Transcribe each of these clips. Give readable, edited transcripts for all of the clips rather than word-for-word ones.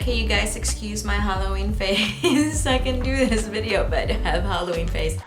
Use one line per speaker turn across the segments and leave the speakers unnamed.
Okay, you guys excuse my Halloween face. I can do this video, but I have Halloween face.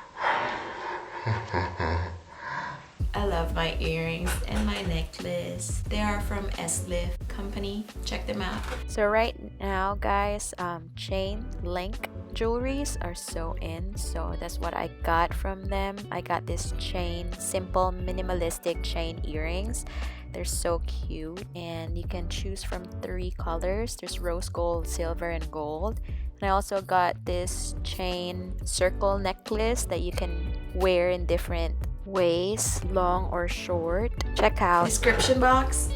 I love my earrings and my necklace. They are from Lift company. Check them out. So right now, guys, chain link jewelries are so in. So that's what I got from them. I got this chain, simple minimalistic chain earrings. They're so cute, and you can choose from 3 colors. There's rose gold, silver, and gold. And I also got this chain circle necklace that you can wear in different ways, long or short. Check out description box.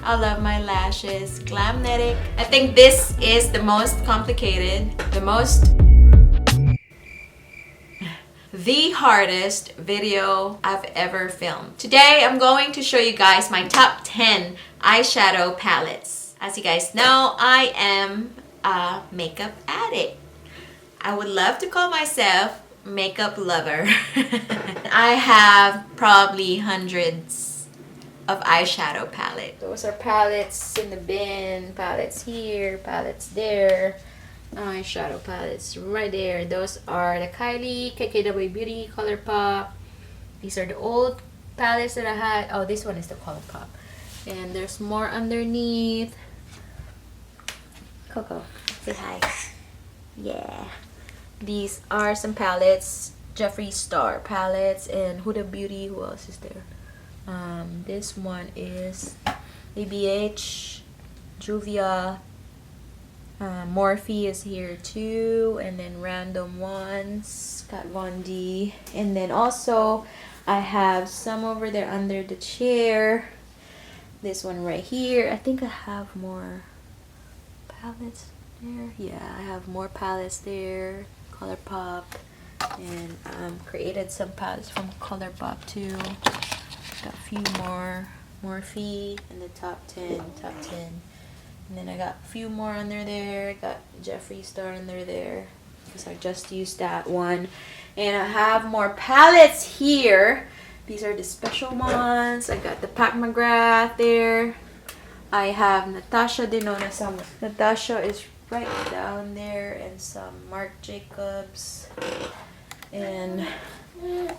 I love my lashes. Glamnetic. I think this is the most complicated, the hardest video I've ever filmed. Today I'm going to show you guys my top 10 eyeshadow palettes. As you guys know, I am a makeup addict. I would love to call myself makeup lover. I have probably hundreds of eyeshadow palettes. Those are palettes in the bin, palettes here, palettes there. Eyeshadow palettes right there. Those are the Kylie, KKW Beauty, ColourPop. These are the old palettes that I had. Oh, this one is the ColourPop. And there's more underneath. Coco, say hi. Yeah. These are some palettes. Jeffree Star palettes and Huda Beauty. Who else is there? This one is EBATES, Juvia. Morphe is here too, and then random ones. Got Von D, and then also I have some over there under the chair. This one right here. I think I have more palettes there. Yeah, I have more palettes there. ColourPop, and created some palettes from ColourPop too. Got a few more Morphe in the top 10. And then I got a few more under there. Got Jeffree Star under there because I just used that one. And I have more palettes here. These are the special ones. I got the Pat McGrath there. I have Natasha Denona. Some Natasha is right down there, and some Marc Jacobs. And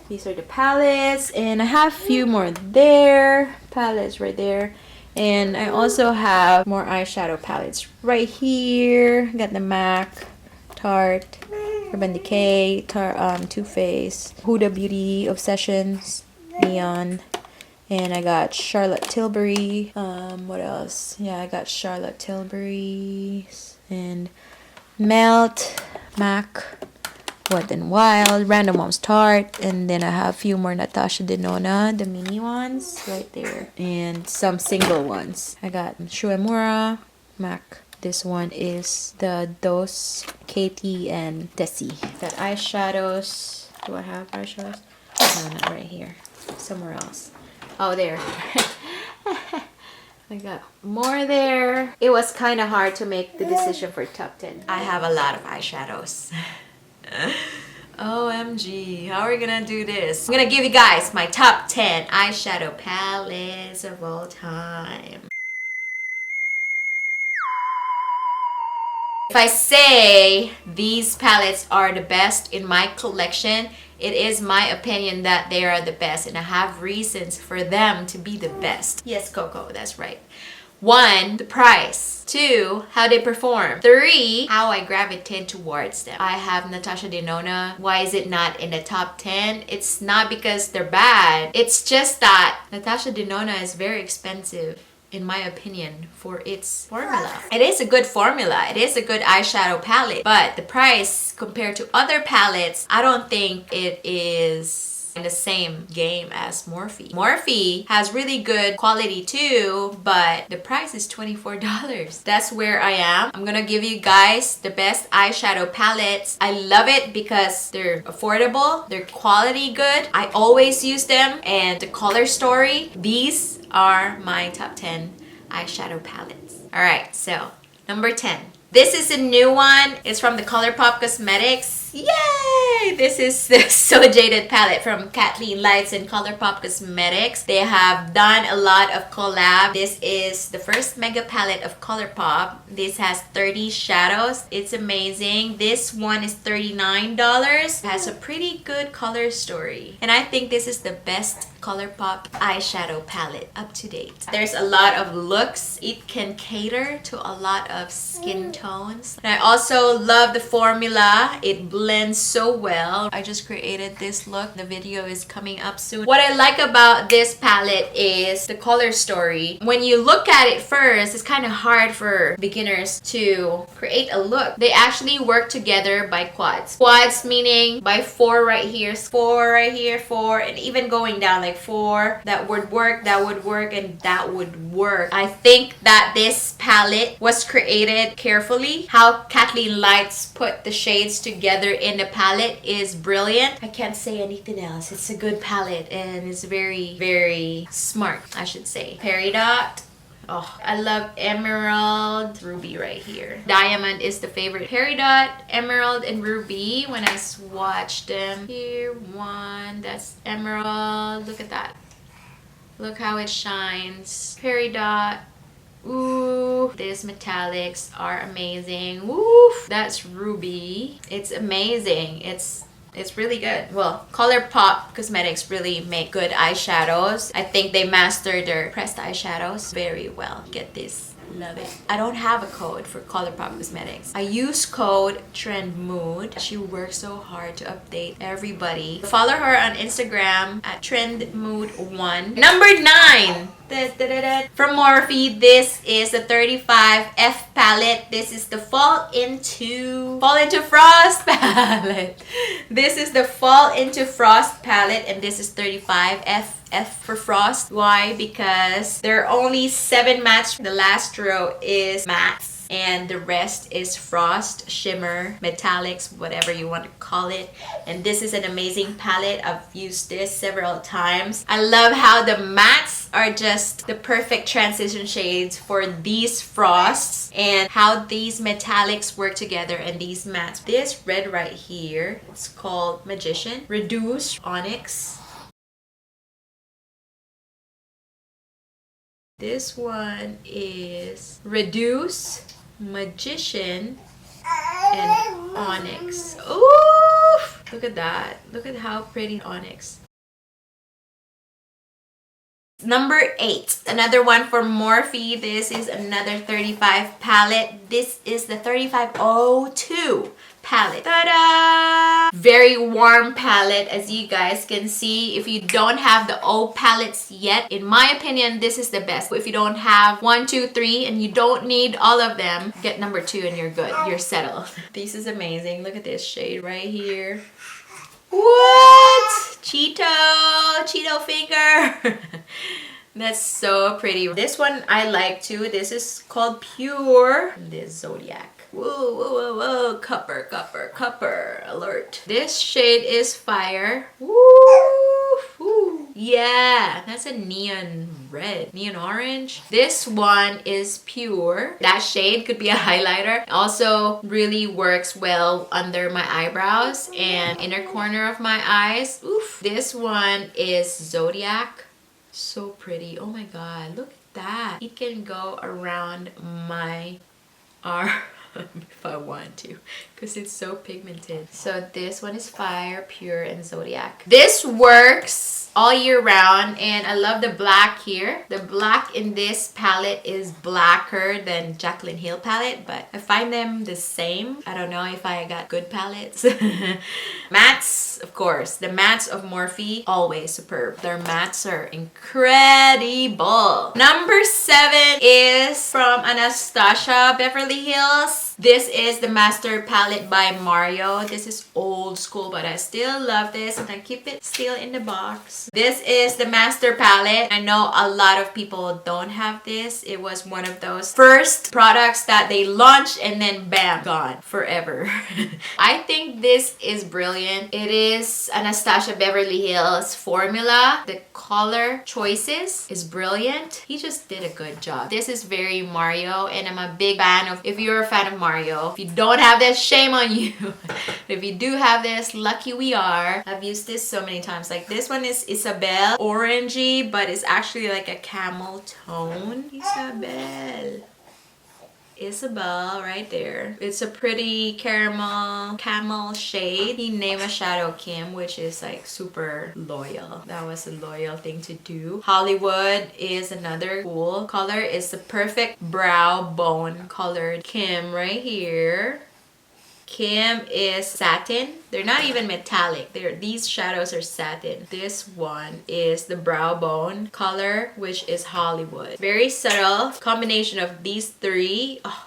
these are the palettes. And I have a few more there. Palettes right there. And I also have more eyeshadow palettes right here. Got the MAC, Tarte, Urban Decay, Too Faced, Huda Beauty, Obsessions, Neon. And I got Charlotte Tilbury. What else? Yeah, I got Charlotte Tilbury and Melt, MAC, Wet n Wild, Random Moms Tarte, and then I have a few more Natasha Denona, the mini ones right there, and some single ones. I got Shuemura, MAC. This one is the Dos, Katie, and Desi. Got eyeshadows. Do I have eyeshadows? No, not right here. Somewhere else. Oh, there. I got more there. It was kind of hard to make the decision for top 10. I have a lot of eyeshadows. OMG, how are we gonna do this? I'm gonna give you guys my top 10 eyeshadow palettes of all time. If I say these palettes are the best in my collection, it is my opinion that they are the best, and I have reasons for them to be the best. Yes, Coco, that's right. 1, the price. 2, how they perform. 3, how I gravitate towards them. I have Natasha Denona. Why is it not in the top 10? It's not because they're bad. It's just that Natasha Denona is very expensive, in my opinion, for its formula. It is a good formula. It is a good eyeshadow palette. But the price compared to other palettes, I don't think it is in the same game as Morphe. Morphe has really good quality too, but the price is $24. That's where I am. I'm gonna give you guys the best eyeshadow palettes. I love it because they're affordable, they're quality good. I always use them, and the color story. These are my top 10 eyeshadow palettes. Alright, so number 10. This is a new one. It's from the ColourPop Cosmetics. Yay! Yay! This is the So Jaded palette from Kathleen Lights and ColourPop Cosmetics. They have done a lot of collab. This is the first mega palette of ColourPop. This has 30 shadows. It's amazing. This one is $39. It has a pretty good color story. And I think this is the best ColourPop eyeshadow palette up to date. There's a lot of looks. It can cater to a lot of skin tones. And I also love the formula. It blends so well. I just created this look. The video is coming up soon. What I like about this palette is the color story. When you look at it first, it's kind of hard for beginners to create a look. They actually work together by quads. Quads meaning by 4 right here, 4 right here, 4, and even going down like 4. That would work, that would work, and that would work. I think that this palette was created carefully. How Kathleen Lights put the shades together in the palette is brilliant. I can't say anything else. It's a good palette and it's very, very smart, I should say. Peridot. Oh, I love emerald, ruby right here. Diamond is the favorite. Peridot, emerald, and ruby. When I swatch them, here one, that's emerald. Look at that. Look how it shines. Peridot. Ooh, these metallics are amazing. Woof, that's ruby. It's amazing. It's really good. Well, ColourPop Cosmetics really make good eyeshadows. I think they mastered their pressed eyeshadows very well. Get this. Love it. I don't have a code for ColourPop Cosmetics. I use code TrendMood. She works so hard to update everybody. Follow her on Instagram at TrendMood1. Number 9. From Morphe, this is the 35F palette. This is the Fall into Frost palette. This is the Fall into Frost palette, and this is 35F. F for frost. Why? Because there are only 7 mattes. The last row is mattes and the rest is frost, shimmer, metallics, whatever you want to call it. And this is an amazing palette. I've used this several times. I love how the mattes are just the perfect transition shades for these frosts and how these metallics work together and these mattes. This red right here, it's called Magician, Reduce, Onyx. This one is Reduce, Magician, and Onyx. Ooh! Look at that. Look at how pretty Onyx. Number 8. Another one for Morphe. This is another 35 palette. This is the 3502 palette. Ta-da! Very warm palette, as you guys can see. If you don't have the O palettes yet, in my opinion, this is the best. If you don't have 1, 2, 3 and you don't need all of them, get number 2 and you're good. You're settled. This is amazing. Look at this shade right here. What? Cheeto finger. That's so pretty. This one I like too. This is called Pure. This Zodiac. Whoa, whoa, whoa, whoa. Copper alert. This shade is Fire. Woo, woo. Yeah, that's a neon red, neon orange. This one is Pure. That shade could be a highlighter. Also really works well under my eyebrows and inner corner of my eyes. Oof. This one is Zodiac. So pretty. Oh my god, look at that. It can go around my arm if I want to, because it's so pigmented. So this one is Fire, Pure, and Zodiac. This works all year round, and I love the black here. The black in this palette is blacker than Jaclyn Hill palette, but I find them the same. I don't know if I got good palettes. Mattes, of course. The mattes of Morphe, always superb. Their mattes are incredible. Number 7 is from Anastasia Beverly Hills. This is the Master Palette by Mario. This is old school, but I still love this and I keep it still in the box. This is the Master Palette. I know a lot of people don't have this. It was one of those first products that they launched and then bam, gone forever. I think this is brilliant. brilliant. It is Anastasia Beverly Hills formula. The color choices is brilliant. He just did a good job. This is very Mario, and I'm a big fan of, if you're a fan of Mario, if you don't have this, shame on you. If you do have this, lucky we are. I've used this so many times. Like this one is Isabel orangey, but it's actually like a camel tone. Isabel right there. It's a pretty camel shade. He named a shadow Kim, which is like super loyal. That was a loyal thing to do. Hollywood is another cool color. It's the perfect brow bone colored Kim right here. Kim is satin. They're not even metallic. These shadows are satin. This one is the brow bone color, which is Hollywood. Very subtle combination of these three. Oh,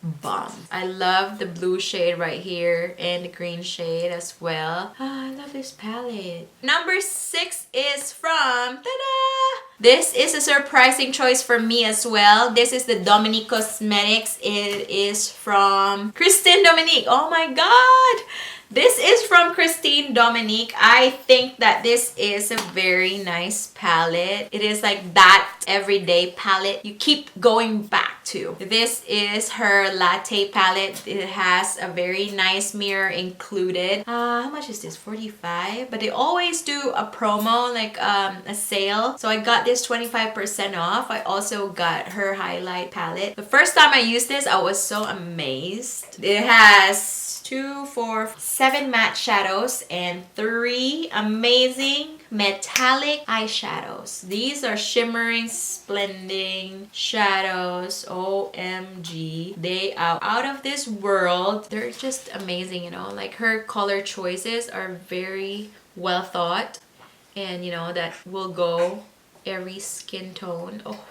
bomb. I love the blue shade right here and the green shade as well. Oh, I love this palette. Number 6 is from, ta-da! This is a surprising choice for me as well. This is the Dominique Cosmetics. It is from Christine Dominique. Oh my god! This is from Christine Dominique. I think that this is a very nice palette. It is like that everyday palette you keep going back to. This is her latte palette. It has a very nice mirror included. How much is this? 45. But they always do a promo, like a sale. So I got this 25% off. I also got her highlight palette. The first time I used this, I was so amazed. It has 2, 4, 7 matte shadows and 3 amazing metallic eyeshadows. These are shimmering, splending shadows. OMG. They are out of this world. They're just amazing, you know. Like her color choices are very well thought. And you know, that will go every skin tone. Oh.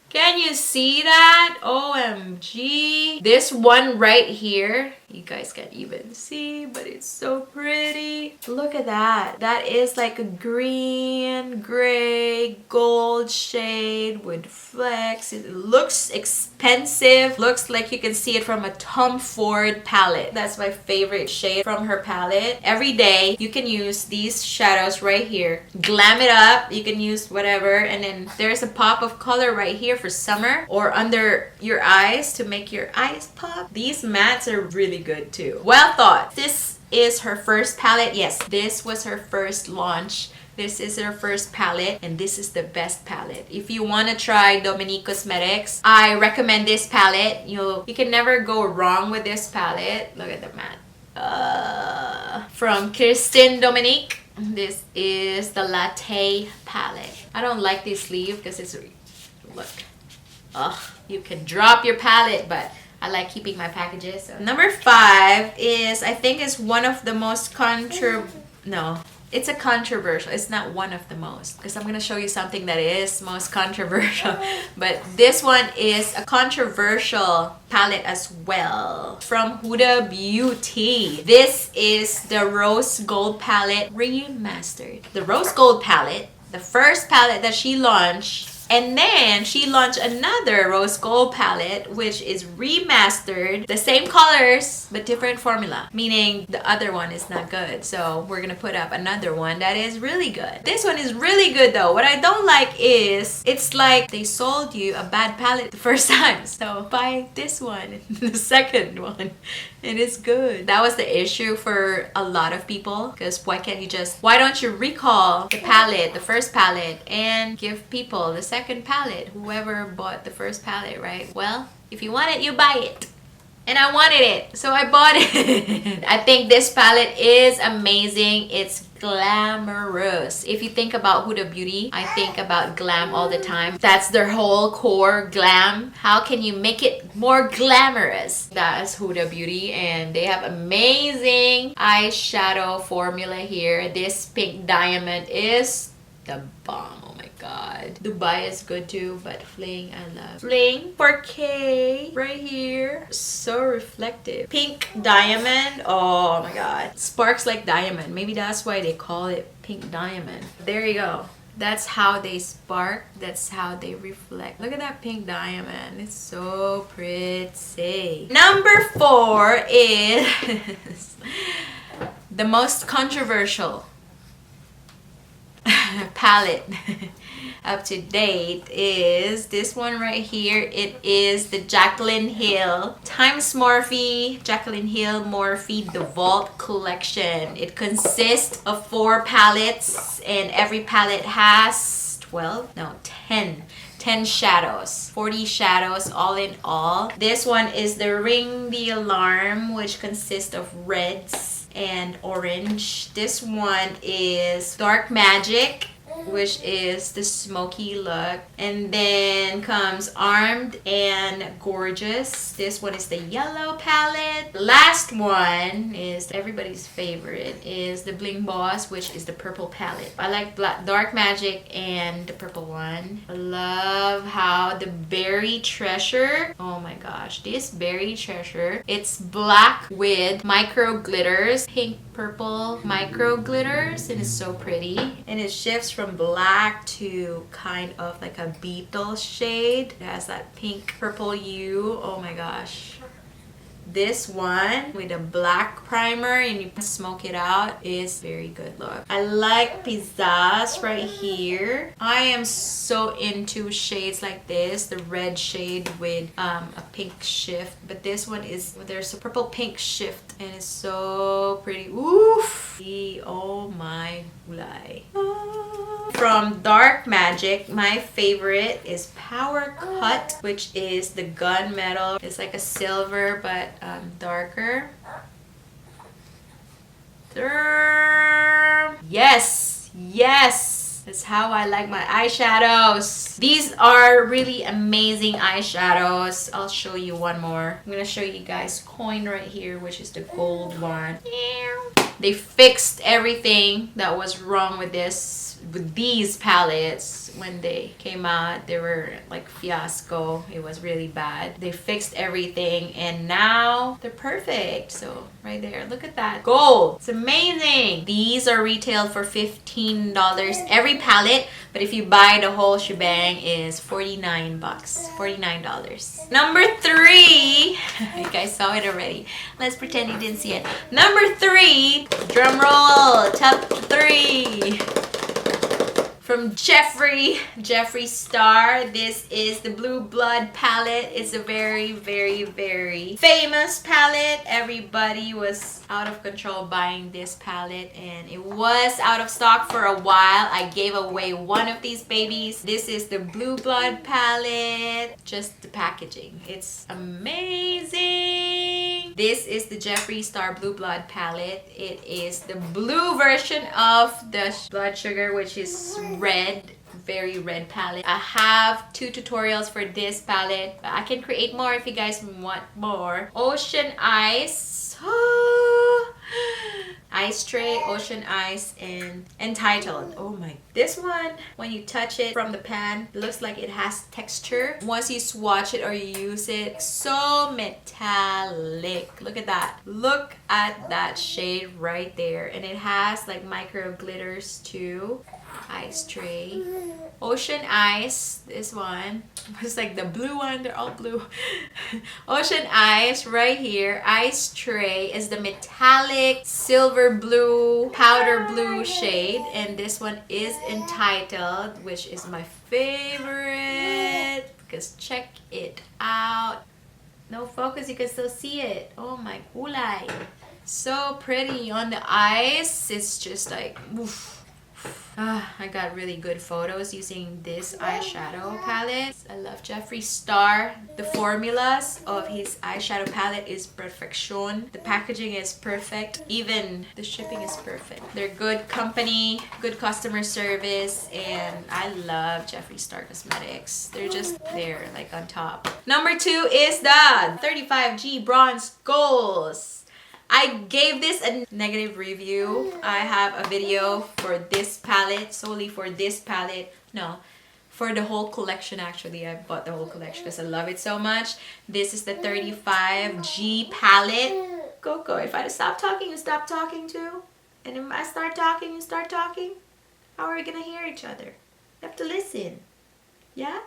Can you see that? OMG. This one right here, you guys can't even see, but it's so pretty. Look at that. That is like a green, gray, gold shade with flecks. It looks expensive. Looks like you can see it from a Tom Ford palette. That's my favorite shade from her palette. Every day, you can use these shadows right here. Glam it up. You can use whatever. And then there's a pop of color right here for summer or under your eyes to make your eyes pop. These mattes are really good too. Well thought. This is her first palette. Yes, this was her first launch. This is her first palette and this is the best palette. If you want to try Dominique Cosmetics, I recommend this palette. You can never go wrong with this palette. Look at the matte. From Christine Dominique. This is the Latte palette. I don't like this sleeve because it's, look. Ugh, you can drop your palette, but I like keeping my packages. So. Number 5 is, I think, is one of the most it's a controversial. It's not one of the most, because I'm gonna show you something that is most controversial. But this one is a controversial palette as well, from Huda Beauty. This is the Rose Gold palette remastered. The Rose Gold palette, the first palette that she launched. And then she launched another Rose Gold palette, which is remastered. The same colors, but different formula. Meaning the other one is not good. So we're gonna put up another one that is really good. This one is really good though. What I don't like is, it's like they sold you a bad palette the first time. So buy this one, the second one. It is good. That was the issue for a lot of people. Because why don't you recall the palette, the first palette, and give people the second palette, whoever bought the first palette, right? Well, if you want it, you buy it. And I wanted it, so I bought it. I think this palette is amazing. It's glamorous. If you think about Huda Beauty, I think about glam all the time. That's their whole core, glam. How can you make it more glamorous? That's Huda Beauty, and they have amazing eyeshadow formula here. This pink diamond is the bomb. Oh my god. Dubai is good too, but Fling I love. Fling 4K right here. So reflective. Pink diamond. Oh my god. Sparks like diamond. Maybe that's why they call it pink diamond. There you go. That's how they spark. That's how they reflect. Look at that pink diamond. It's so pretty. Number 4 is The most controversial palette up to date is this one right here. It is the Jaclyn Hill times Morphe, Jaclyn Hill Morphe The Vault collection. It consists of 4 palettes, and every palette has 10 shadows, 40 shadows all in all. This one is the Ring the Alarm, which consists of reds and orange. This one is Dark Magic, which is the smoky look, and then comes Armed and Gorgeous. This one is the yellow palette. The last one is everybody's favorite, is the Bling Boss, which is the purple palette. I like Dark Magic and the purple one. I love how the Berry Treasure, oh my gosh, this Berry Treasure, it's black with micro glitters, pink purple micro glitters, and it's so pretty, and it shifts from black to kind of like a beetle shade. It has that pink purple hue. Oh my gosh, this one with a black primer and you smoke it out is very good look. I like Pizzazz right here. I am so into shades like this, the red shade with a pink shift, but this one is, there's a purple pink shift and it's so pretty. Oof! Oh my gulay. From Dark Magic, my favorite is Power Cut, which is the gunmetal. It's like a silver but darker. Yes, yes, that's how I like my eyeshadows. These are really amazing eyeshadows. I'll show you one more. I'm gonna show you guys Coin right here, which is the gold one. They fixed everything that was wrong with these palettes when they came out. They were like fiasco. It was really bad. They fixed everything and now they're perfect. So right there, look at that gold. It's amazing. These are retailed for $15 every palette, but if you buy the whole shebang is $49. $49. Number 3, you guys saw it already. Let's pretend you didn't see it. Number 3, drum roll, top 3. From Jeffree Star, this is the Blue Blood palette. It's a very, very, very famous palette. Everybody was out of control buying this palette and it was out of stock for a while. I gave away one of these babies. This is the Blue Blood palette. Just the packaging, it's amazing. This is the Jeffree Star Blue Blood palette. It is the blue version of the Blood Sugar, which is red, very red palette. I have 2 tutorials for this palette. I can create more if you guys want more. Ocean Ice, Ice Tray, Ocean Ice, and Entitled. Oh my, this one, when you touch it from the pan, it looks like it has texture. Once you swatch it or you use it, so metallic. Look at that. Look at that shade right there. And it has like micro glitters too. Ice Tray, Ocean Ice, this one it's like the blue one, they're all blue. Ocean Ice right here. Ice Tray is the metallic silver blue, powder blue shade, and this one is Entitled, which is my favorite because check it out. No focus, you can still see it. Oh my gulay, so pretty on the eyes. It's just like oof. I got really good photos using this eyeshadow palette. I love Jeffree Star. The formulas of his eyeshadow palette is perfection. The packaging is perfect. Even the shipping is perfect. They're good company, good customer service, and I love Jeffree Star Cosmetics. They're just there, like on top. Number 2 is the 35G Bronze Goals. I gave this a negative review. I have a video for this palette, solely for this palette. No, for the whole collection actually. I bought the whole collection because I love it so much. This is the 35G palette. Coco, if I stop talking, you stop talking too. And if I start talking, you start talking. How are we gonna hear each other? You have to listen. Yeah?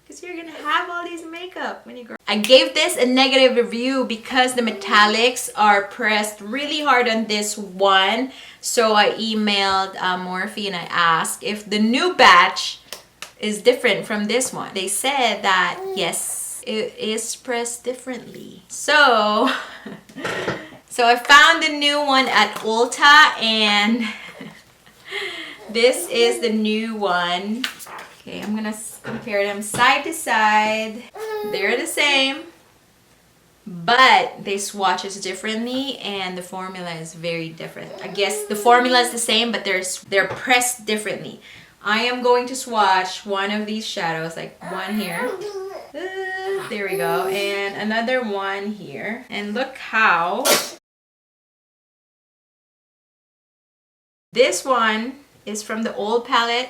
Because you're gonna have all these makeup when you grow. I gave this a negative review because the metallics are pressed really hard on this one. So I emailed Morphe and I asked if the new batch is different from this one. They said that yes, it is pressed differently. So I found the new one at Ulta, and this is the new one. Okay, I'm gonna compare them side to side. They're the same, but they swatches differently and the formula is very different. I guess the formula is the same, but they're pressed differently. I am going to swatch one of these shadows, like one here. There we go. And another one here. And look how this one is from the old palette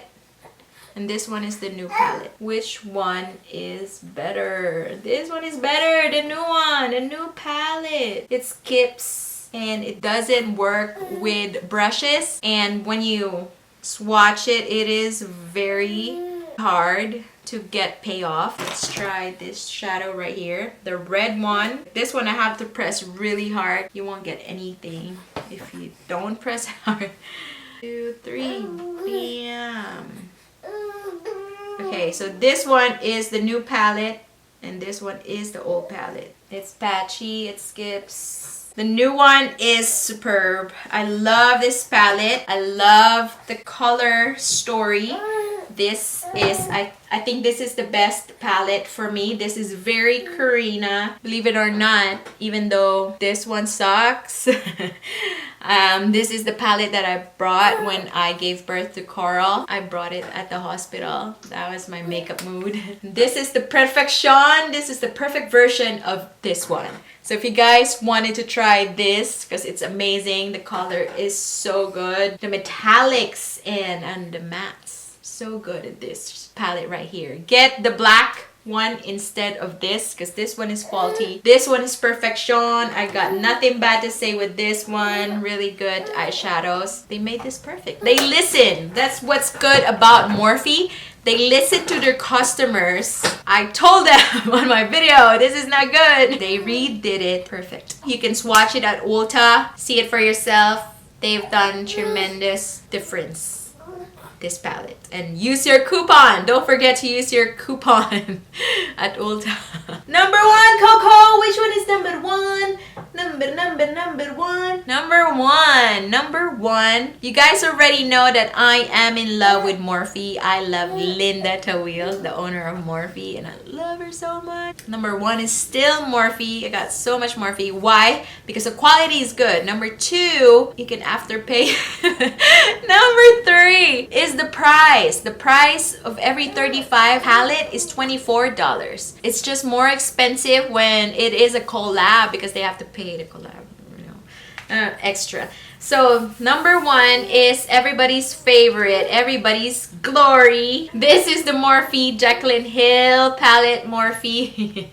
and this one is the new palette. Which one is better? This one is better, the new one, the new palette. It skips and it doesn't work with brushes, and when you swatch it, it is very hard to get payoff. Let's try this shadow right here, the red one. This one I have to press really hard. You won't get anything if you don't press hard. 2, 3, bam. Okay, so this one is the new palette and this one is the old palette. It's patchy, it skips. The new one is superb. I love this palette. I love the color story. This is, I think this is the best palette for me. This is very Corina, believe it or not, even though this one sucks. This is the palette that I brought when I gave birth to Coral. I brought it at the hospital. That was my makeup mood. This is the perfection. This is the perfect version of this one. So if you guys wanted to try this, because it's amazing, the color is so good. The metallics and the mattes. So good at this palette right here. Get the black one instead of this because this one is faulty. This one is perfection. I got nothing bad to say with this one. Really good eyeshadows. They made this perfect. They listen. That's what's good about Morphe. They listen to their customers. I told them on my video, this is not good. They redid it perfect. You can swatch it at Ulta. See it for yourself. They've done tremendous difference. This palette, and use your coupon. Don't forget to use your coupon at Ulta. Number one, Coco. Which one is number one? Number one. You guys already know that I am in love with Morphe. I love Linda Tawil, the owner of Morphe, and I love her so much. Number one is still Morphe. I got so much Morphe. Why? Because the quality is good. Number two, you can afterpay. Number three is the price. The price of every 35 palette is $24. It's just more expensive when it is a collab because they have to pay the collab, you know, extra. So number one is everybody's favorite, everybody's glory. This is the Morphe Jaclyn Hill palette. Morphe.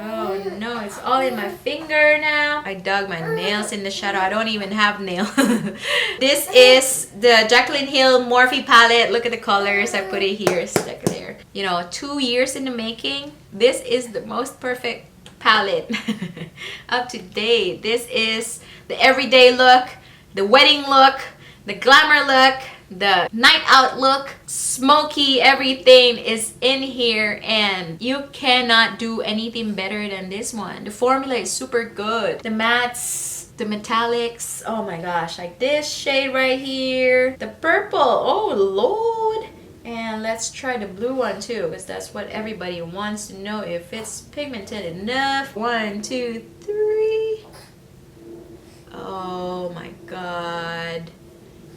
Oh no, it's all in my finger now. I dug my nails in the shadow. I don't even have nails. This is the Jaclyn Hill Morphe palette. Look at the colors. I put it here, stuck there. You know, 2 years in the making. This is the most perfect palette up to date. This is the everyday look, the wedding look, the glamour look, the night out look, smoky, everything is in here, and you cannot do anything better than this one. The formula is super good. The mattes, the metallics, oh my gosh, like this shade right here, the purple, oh lord. And let's try the blue one too, because that's what everybody wants to know, if it's pigmented enough. 1, 2, 3. Oh my god.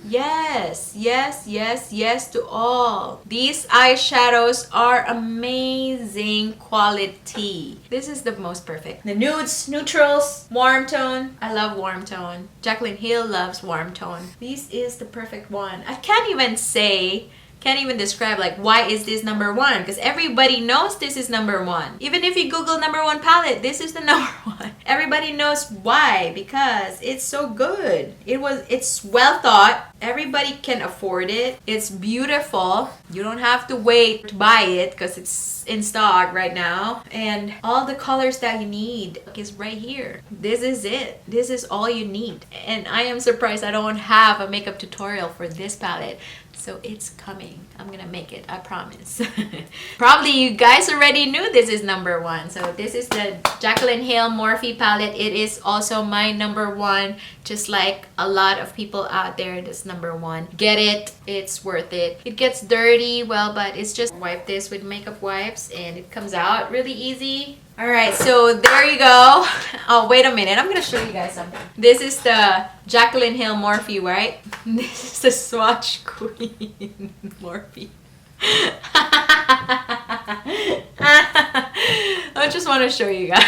Yes, yes, yes, yes to all. These eyeshadows are amazing quality. This is the most perfect. The nudes, neutrals, warm tone. I love warm tone. Jaclyn Hill loves warm tone. This is the perfect one. I can't even say can't even describe like why is this number one, because everybody knows this is number one. Even if you Google number one palette, this is the number one. Everybody knows why, because it's so good. It's well thought. Everybody can afford it. It's beautiful. You don't have to wait to buy it because it's in stock right now. And all the colors that you need is right here. This is it. This is all you need. And I am surprised I don't have a makeup tutorial for this palette. So it's coming. I'm gonna make it, I promise. Probably you guys already knew this is number one. So this is the Jaclyn Hill Morphe palette. It is also my number one, just like a lot of people out there. That's number one. Get it, it's worth it. It gets dirty, well, but it's just wipe this with makeup wipes and it comes out really easy. Alright, so there you go. Oh, wait a minute. I'm going to show you guys something. This is the Jaclyn Hill Morphe, right? This is the SwatchQueen Morphe. I just want to show you guys.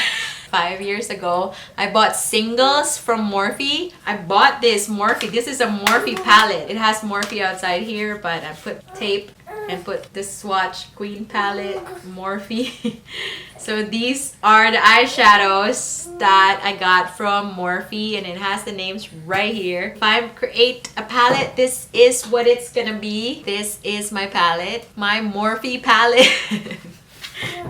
5 years ago, I bought singles from Morphe. I bought this Morphe. This is a Morphe palette. It has Morphe outside here, but I put tape and put the SwatchQueen palette, Morphe. So these are the eyeshadows that I got from Morphe, and it has the names right here. If I create a palette, this is what it's gonna be. This is my palette, my Morphe palette.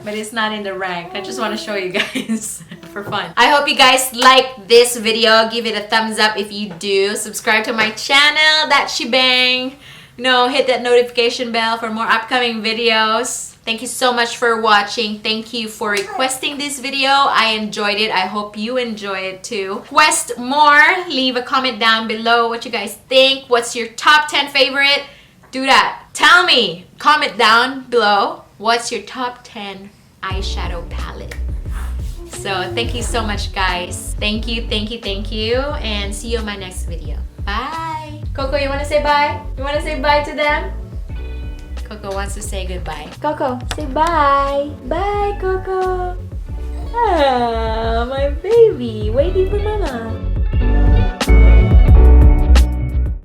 But it's not in the rank. I just want to show you guys for fun. I hope you guys like this video. Give it a thumbs up if you do. Subscribe to my channel, that shebang. You know, hit that notification bell for more upcoming videos. Thank you so much for watching. Thank you for requesting this video. I enjoyed it. I hope you enjoy it too. Request more. Leave a comment down below what you guys think. What's your top 10 favorite? Do that. Tell me. Comment down below. What's your top 10 eyeshadow palette? So thank you so much, guys. Thank you, thank you, thank you. And see you in my next video. Bye. Coco, you want to say bye? You want to say bye to them? Coco wants to say goodbye. Coco, say bye. Bye, Coco. Ah, my baby. Waiting for mama.